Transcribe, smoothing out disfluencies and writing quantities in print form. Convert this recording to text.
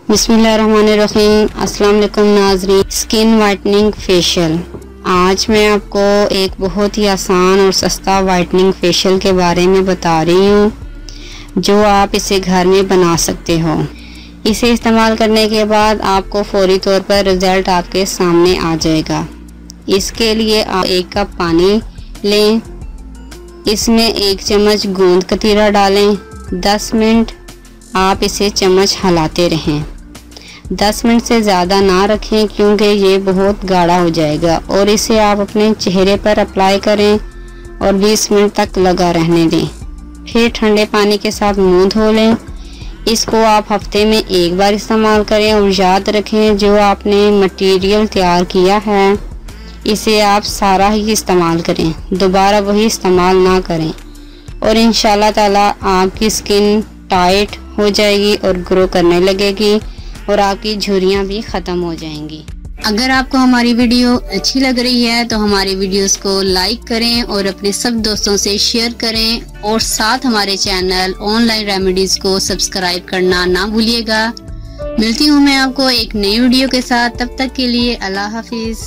बिस्मिल्लाहिर्रहमानिर्रहीम। अस्सलाम वालेकुम नाज़रीन। Skin whitening facial. आज मैं आपको एक बहुत ही आसान और सस्ता वाइटनिंग फेशियल के बारे में बता रही हूँ, जो आप इसे घर में बना सकते हो। इसे इस्तेमाल करने के बाद आपको फौरी तौर पर रिज़ल्ट आपके सामने आ जाएगा। इसके लिए आप 1 कप पानी लें, इसमें 1 चम्मच गोंद कतीरा डालें। 10 मिनट आप इसे चम्मच हिलाते रहें। 10 मिनट से ज़्यादा ना रखें क्योंकि ये बहुत गाढ़ा हो जाएगा। और इसे आप अपने चेहरे पर अप्लाई करें और 20 मिनट तक लगा रहने दें। फिर ठंडे पानी के साथ मुंह धो लें। इसको आप हफ्ते में 1 बार इस्तेमाल करें और याद रखें, जो आपने मटेरियल तैयार किया है इसे आप सारा ही इस्तेमाल करें, दोबारा वही इस्तेमाल ना करें। और इंशाल्लाह ताला आपकी स्किन टाइट हो जाएगी और ग्रो करने लगेगी और आपकी झुर्रियाँ भी ख़त्म हो जाएंगी। अगर आपको हमारी वीडियो अच्छी लग रही है तो हमारी वीडियोस को लाइक करें और अपने सब दोस्तों से शेयर करें और साथ हमारे चैनल ऑनलाइन रेमेडीज़ को सब्सक्राइब करना ना भूलिएगा। मिलती हूँ मैं आपको एक नई वीडियो के साथ, तब तक के लिए अल्लाह हाफिज़।